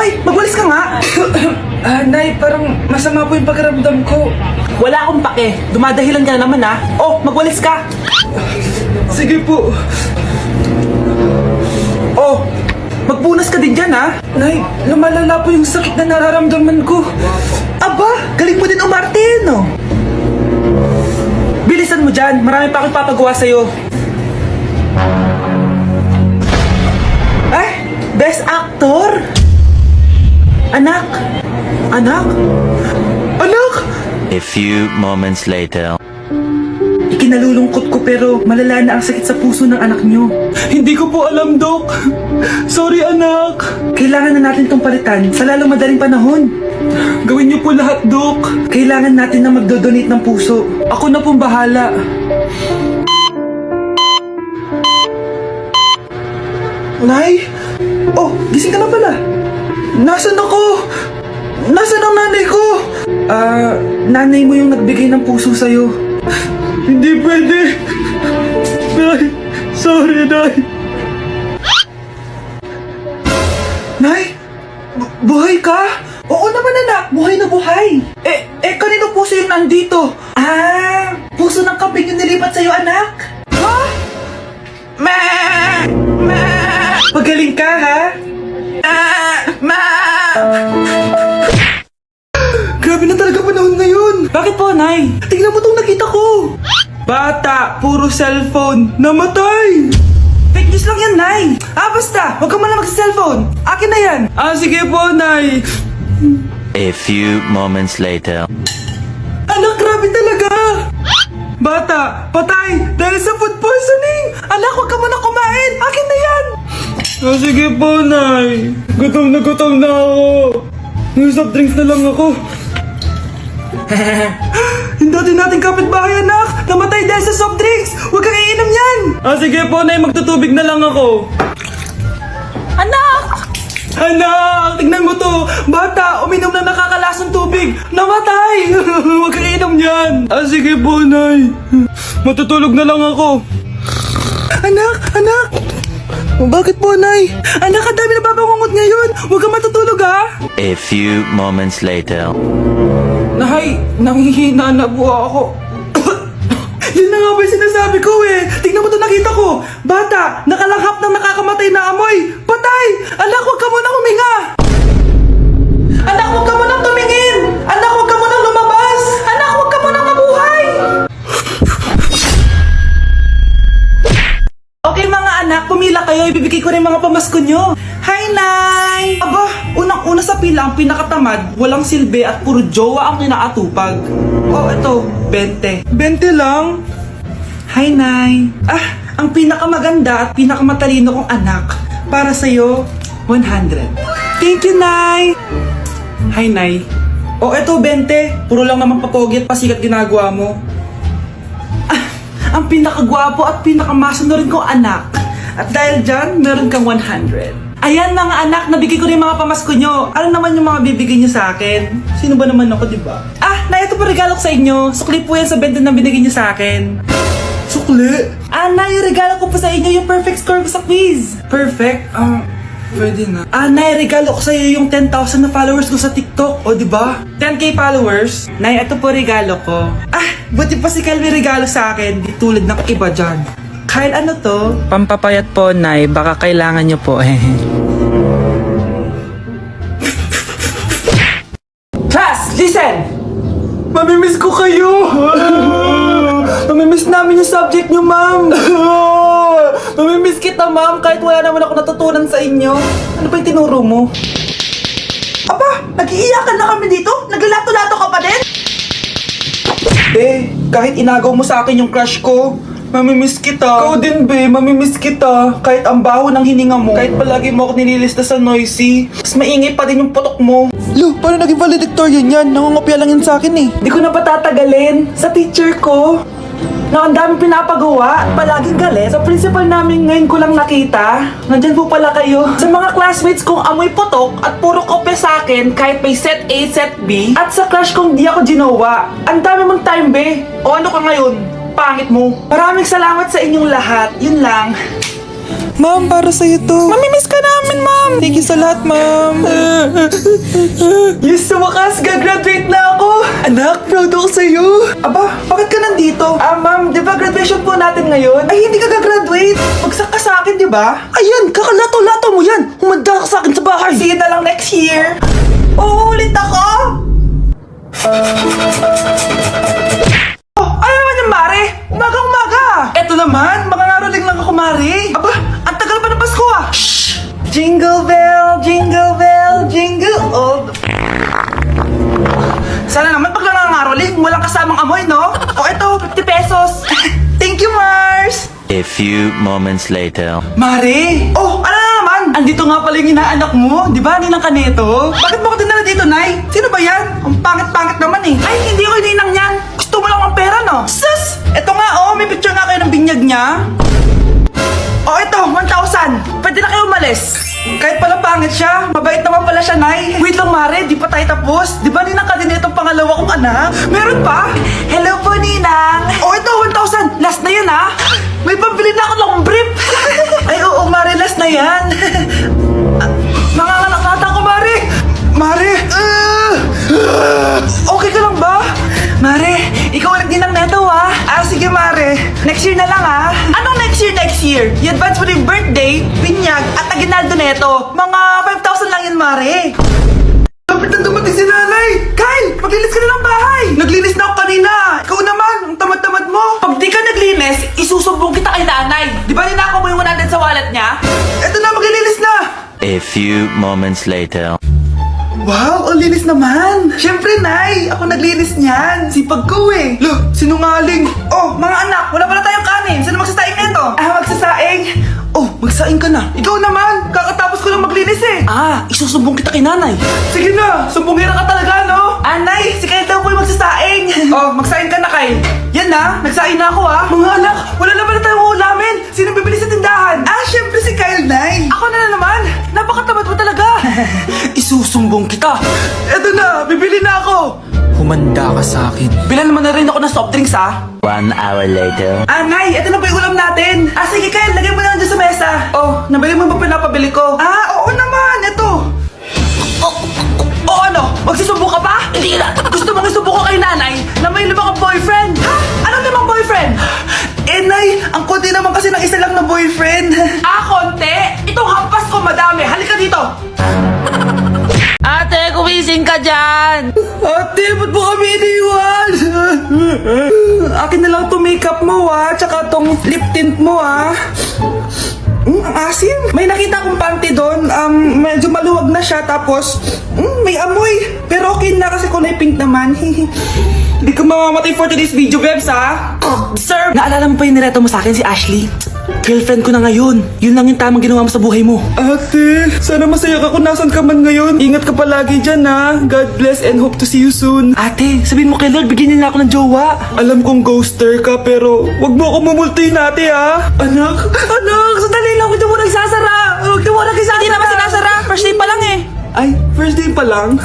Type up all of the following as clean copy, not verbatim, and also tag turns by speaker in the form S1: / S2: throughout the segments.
S1: Hoy, magwalis ka nga! Nay, parang masama po yung pakiramdam ko.
S2: Wala akong pake. Dumadahilan ka na naman ha. Oh, magwalis ka.
S1: Sige po.
S2: Oh, magpunas ka din dyan ha.
S1: Nay, lumalala po yung sakit na nararamdaman ko.
S2: Aba, galing mo din umarte no? Bilisan mo dyan. Marami pa akong papagawa sa'yo. Ay, best actor? Anak? Anak? Anak?
S3: A few moments later.
S2: Ikinalulungkot ko pero malala na ang sakit sa puso ng anak nyo.
S1: Hindi ko po alam, Dok. Sorry, anak.
S2: Kailangan na natin tong palitan sa lalong madaling panahon.
S1: Gawin niyo po lahat, Dok.
S2: Kailangan natin na magdodonate ng puso.
S1: Ako na pong bahala.
S2: Nay? Oh, gising ka na pala.
S1: Nasaan ako? Nasaan ang nanay ko?
S2: Nanay mo yung nagbigay ng puso sa'yo.
S1: Hindi pwede. Nay, sorry, Nay.
S2: Nay? Buhay ka? Oo naman anak, buhay na buhay. Kanino puso yung nandito? Puso ng kambing yung nilipat sa'yo anak. Ha? Ma! Ma! Pagaling ka ha? Ma!
S1: Grabe na talaga panahon ngayon.
S2: Bakit po, Nay?
S1: Tingnan mo tong nakita ko. Bata, puro cellphone, namatay.
S2: Fake news lang yan, Nay. Basta, huwag ka man lang mag-cellphone. Akin na yan.
S1: Sige po, Nay.
S3: A few moments later.
S1: Anak, grabe talaga. Bata, patay dahil sa food poisoning.
S2: Anak, huwag ka muna kumain. Akin na yan.
S1: Sige po, Nay. Gutom na ako. Soft drinks na lang ako. Yung dati nating kapitbahay, anak. Namatay dahil sa soft drinks. Huwag kang iinom yan. Sige po, Nay. Magtutubig na lang ako.
S2: Anak!
S1: Anak, tignan mo to. Bata, uminom na nakakalasang tubig. Namatay. Huwag kang iinom yan. Sige po, Nay. Matutulog na lang ako. Anak. Bakit po, Nay? Anak, ang dami na babangungot ngayon. Huwag kang matutulog, ha?
S3: A few moments later.
S1: Nay, nanghihina na po ako. Yun na nga ba yung sinasabi ko eh. Tingnan mo to nakita ko. Bata, nakalanghap ng nakakamatay na amoy. Patay! Anak, huwag ka muna huminga.
S2: Anak, huwag ka muna tumingin! Anak, huwag ka muna lumabas! Anak, huwag ka muna mabuhay! Okay mga anak, pumila kayo. Ibibigay ko rin mga pamasko nyo. Hi, Nay! Aba, unang-una sa pila ang pinakatamad, walang silbi at puro jowa ang kinaatupag. Ito, 20.
S1: 20 lang?
S2: Hi, Nay! Ang pinakamaganda at pinakamatalino kong anak. Para sa'yo, 100.
S1: Thank you, Nay.
S2: Hi, Nay. Ito, 20. Puro lang naman papogi at pasikat ginagawa mo. Ang pinakagwapo at pinakamasano rin kong anak. At dahil dyan, meron kang 100. Ayan mga anak, nabigay ko rin mga pamasko nyo. Ano naman yung mga bibigay nyo sa akin? Sino ba naman ako, diba? Nay, ito po regalo ko sa inyo. Sukli po yan sa 20 na binigay nyo sa akin.
S1: Sukli?
S2: Nay, yung regalo ko po sa inyo yung perfect score ko sa quiz.
S1: Perfect? Pwede na.
S2: Nay, regalo ko sa iyo yung 10,000 na followers ko sa TikTok.
S1: O, diba?
S2: 10k followers. Nay, ito po regalo ko. Buti pa si Kyle may regalo sa akin. Di tulad ng iba dyan. Kyle, ano to?
S1: Pampapayat po, Nay. Baka kailangan nyo po.
S2: Class, listen!
S1: Mamimiss ko kayo! Mamimiss namin yung subject nyo, ma'am!
S2: Mamimiss kita, ma'am, kahit wala naman ako natutunan sa inyo. Ano ba yung tinuro mo? Aba, nag-iiyakan na kami dito? Naglalato-lato ka pa din? Kahit inagaw mo sa akin yung crush ko, mamimiss kita.
S1: Ikaw din, mamimiss kita.
S2: Kahit ang baho ng hininga mo, kahit palagi mo ako nililista sa noisy, mas maingay pa din yung putok mo.
S1: Lo, paano naging valedictorian yan? Nangungopia lang yan sa akin eh.
S2: Di ko na patatagalin sa teacher ko na ang dami pinapagawa, palaging galit. Sa principal namin ngayon ko lang nakita, nandyan po pala kayo. Sa mga classmates kong amoy putok at puro kopya sa akin kahit may set A, set B. At sa crush kong di ako ginawa. Ang dami mong time, be. O ano ka ngayon? Pangit mo. Maraming salamat sa inyong lahat. Yun lang. Ma'am, para sa'yo to. Mamimiss ka namin, ma'am. Thank you sa lahat, ma'am.
S1: Yes, sa wakas, gagraduate na ako. Anak, proud ako sa'yo.
S2: Aba, bakit ka nandito?
S1: Ma'am, di ba graduation po natin ngayon?
S2: Ay, hindi ka gagraduate. Bagsak ka sa akin, di ba? Ayan, kakalato-lato mo yan. Humanda ka sa akin sa bahay. See you na lang next year. Uulit ako. Ano naman yung Mare? Umaga-umaga.
S1: Eto naman, makangaraling lang ako, Mari.
S2: Aba, ang tagal pa ng Pasko ah.
S1: Shh! Jingle bell, jingle bell, jingle all the...
S2: Sana naman pag nangangaroling, walang kasamang amoy, no? O eto, 50 pesos. Thank you, Mars.
S3: A few moments later.
S1: Mari!
S2: Oh, ano na naman?
S1: Andito nga pala yung inaanak mo, di ba? Ninang ka nito?
S2: Bakit mo ko dinala dito, Nay? Sino ba yan? Ang pangit-pangit naman eh. Ay, hindi ko ininang yan. Gusto mo lang ang pera, no? Sus! Eto nga, oh, may picture nga kayo ng binyag niya. Oh, eto, 1,000. Pwede na kayo umalis. Kahit pala pangit siya, mabait naman pala siya, Nay. Wait lang, Mare, di pa tayo tapos. Di ba ninang ka din itong pangalawa kong anak? Meron pa? Hello po, Ninang. Oh, ito, 1,000. Last na yun, ha? May pambili na ako ng brief. Ay, oo, Mare, last na yan. Nanganganak nata ako, Mare. Mare. Okay ka lang ba? Mare, ikaw ulit din ang neto, ha? Sige, Mare. Next year na lang, ha? Anong next year, next year? I-advance mo na yung birthday, binyag, at aginaldo neto. Mga 5,000 lang yun, Mare. Lapit na dumating si nanay! Kyle, maglinis ka na ng bahay! Naglinis na ako kanina! Ikaw naman, ang tamad-tamad mo! Pag di ka naglinis, isusumbong kita kay nanay! Di ba ninakaw mo yung 100 sa wallet niya? Eto na, maglilinis na!
S3: A few moments later.
S2: Wow, ang linis naman! Siyempre, Nay! Ako naglinis niyan! Sipag ko eh! Loh, sinungaling! Oh, mga anak, wala pala tayong kanin! Sino magsasaing nito? Magsasaing? Oh, magsaing ka na! Ikaw naman! Kakatapos ko lang maglinis eh!
S1: Isusumbong kita kay nanay.
S2: Sige na! Sumbongera ka talaga, no? Nay, si Kyle daw po yung magsasaing! Oh, magsaing ka na, Kyle! Yan na, nagsaing na ako Mga anak, wala na pala tayong ulamin! Sino bibili sa tindahan? Siyempre si Kyle, Nay! Ako na naman! Napakatamad mo talaga!
S1: Isusumbong kita.
S2: Eto na, bibili na ako!
S1: Humanda ka sa akin.
S2: Bilan mo na rin ako ng soft drinks, ha?
S3: 1 hour later.
S2: Nay, ito na po yung ulam natin. Sige, Kyle, lagay mo na lang dyan sa mesa. Oh, nabili mo ba pinapabili ko? Oo naman, ito. Ano? Magsusubo ka pa? Hindi na. Gusto mong isubo ko kay nanay na may 5 kang boyfriend? Ha? Anong 5 boyfriend? Nay, ang konti naman kasi ng isa lang na boyfriend. Konti? Itong hampas ko madami. Halika dito.
S1: Ate, kumising ka dyan!
S2: Ate, ba't mo kami iniwan? Akin na lang itong makeup mo, tsaka itong lip tint mo, ang asim. May nakita akong panty doon. Medyo maluwag na siya, tapos may amoy. Pero okay na kasi kulay pink naman. Hindi ka mamamatay for today's video, Bebs, ha? Sir!
S1: Naalala mo pa yung nireto mo sa akin si Ashley? Girlfriend ko na ngayon. Yun lang yung tamang ginawa mo sa buhay mo.
S2: Ate, sana masaya ka kung nasan ka man ngayon. Ingat ka palagi dyan, ha? God bless and hope to see you soon.
S1: Ate, sabihin mo kay Lord, bigyan niya na ako ng jowa.
S2: Alam kong ghoster ka, pero wag mo ako mamultuin, ate, ha? Anak,
S1: Sandali lang, huwag mo nagsasara. Huwag mo nagsasara. Hindi naman sinasara. First day pa lang eh.
S2: ay, first day pa lang?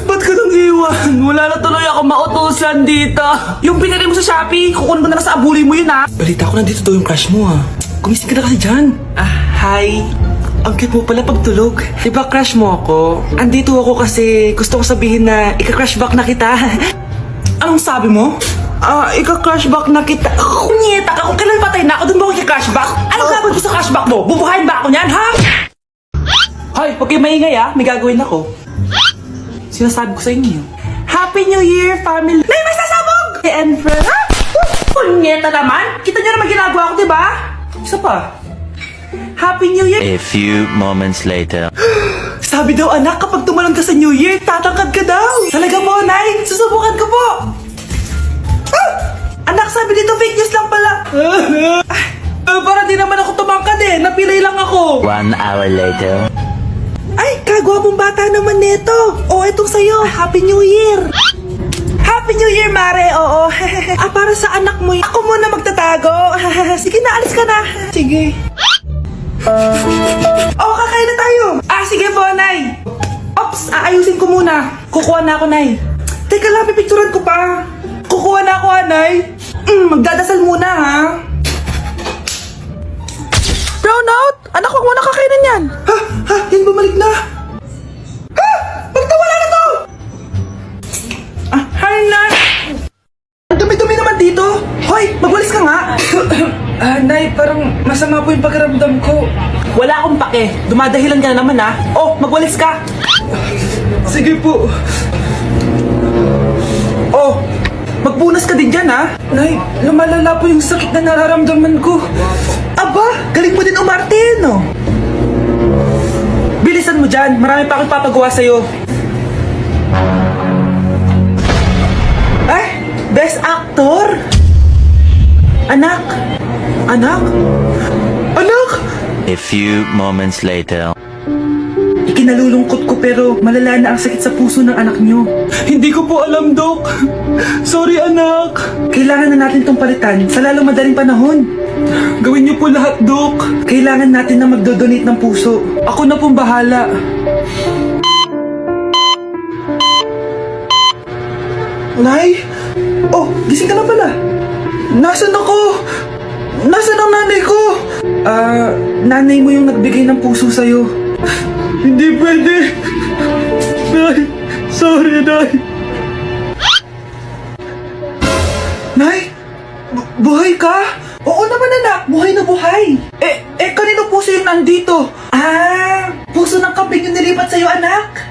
S2: Ba't ka nang iwan?
S1: Wala na tuloy ako mautusan dito.
S2: Yung pinili mo sa Shopee, kukunin ko na lang sa abuli mo yun, ha?
S1: Balita ko na dito daw yung crush mo ha. Gumising ka na kasi dyan. Hi. Ang cute mo pala pagtulog. Diba crush mo ako? Andito ako kasi gusto ko sabihin na ika-crush back na kita.
S2: Anong sabi mo?
S1: Ika-crush back na kita. Kunyeta ka, kung kailan patay na ako, dun ba ako ika-crush back? Anong gagawin ko sa crush back mo? Bubuhayin ba ako niyan, ha? Hoy, huwag kayo maingay ha. May gagawin ako. Sinasabi ko sa inyo. Happy New Year, family! May sasabog! And friends. Kunyeta naman! Kita niyo naman ginagawa ko, diba? Isa pa. Happy New Year!
S3: A few moments later.
S1: Sabi daw anak, kapag tumalon ka sa New Year, tatangkad ka daw. Talaga po, Nay? Susubukan ko po. Anak, sabi dito fake news lang pala. Para di naman ako tumangkad eh. Napilay lang ako.
S3: 1 hour later.
S1: Ay, kagwapong bata naman neto. Etong sa'yo. Happy New Year. Happy New Year, Mare. Oo. Para sa anak mo. Ako muna magtatago. Sige na, alis ka na. Sige. Kakain na tayo. Sige po, Nay. Ops, aayusin ko muna. Kukuha na ako, Nay. Teka lang, pipicturan ko pa. Kukuha na ako, Nay. Magdadasal muna, ha.
S2: Brownout? Anak, huwag mo nakakainin yan! Ha? Yan bumalik na! Ha? Magtawala na to! Hi, Nay! Ang dumi-dumi naman dito! Hoy, magwalis ka nga! Nay, parang masama po yung pakiramdam ko. Wala akong pake. Dumadahilan ka na naman, ha? Oh, magwalis ka! Sige po. Oh, magpunas ka din dyan, ha? Nay, lumalala po yung sakit na nararamdaman ko. Aba, galing mo din umarte, no? Bilisan mo dyan, marami pa akong papagawa sa'yo. Ay, best actor? Anak? Anak? Anak?
S3: A few moments later.
S2: Ikinalulungkot ko pero malala na ang sakit sa puso ng anak nyo.
S1: Hindi ko po alam, Dok. Sorry, anak.
S2: Kailangan na natin tong palitan sa lalong madaling panahon.
S1: Gawin niyo po lahat, Dok.
S2: Kailangan natin na magdodonate ng puso.
S1: Ako na pong bahala.
S2: Nay? Oh, gising ka na pala. Nasaan ako? Nasaan ang nanay ko? Nanay mo yung nagbigay ng puso sa'yo.
S1: Hindi pwede. Nay, sorry, Nay.
S2: Nay? Buhay ka? Oo naman anak, buhay na buhay. Kanino puso yung nandito? Puso ng kambing yung nilipat sa'yo anak.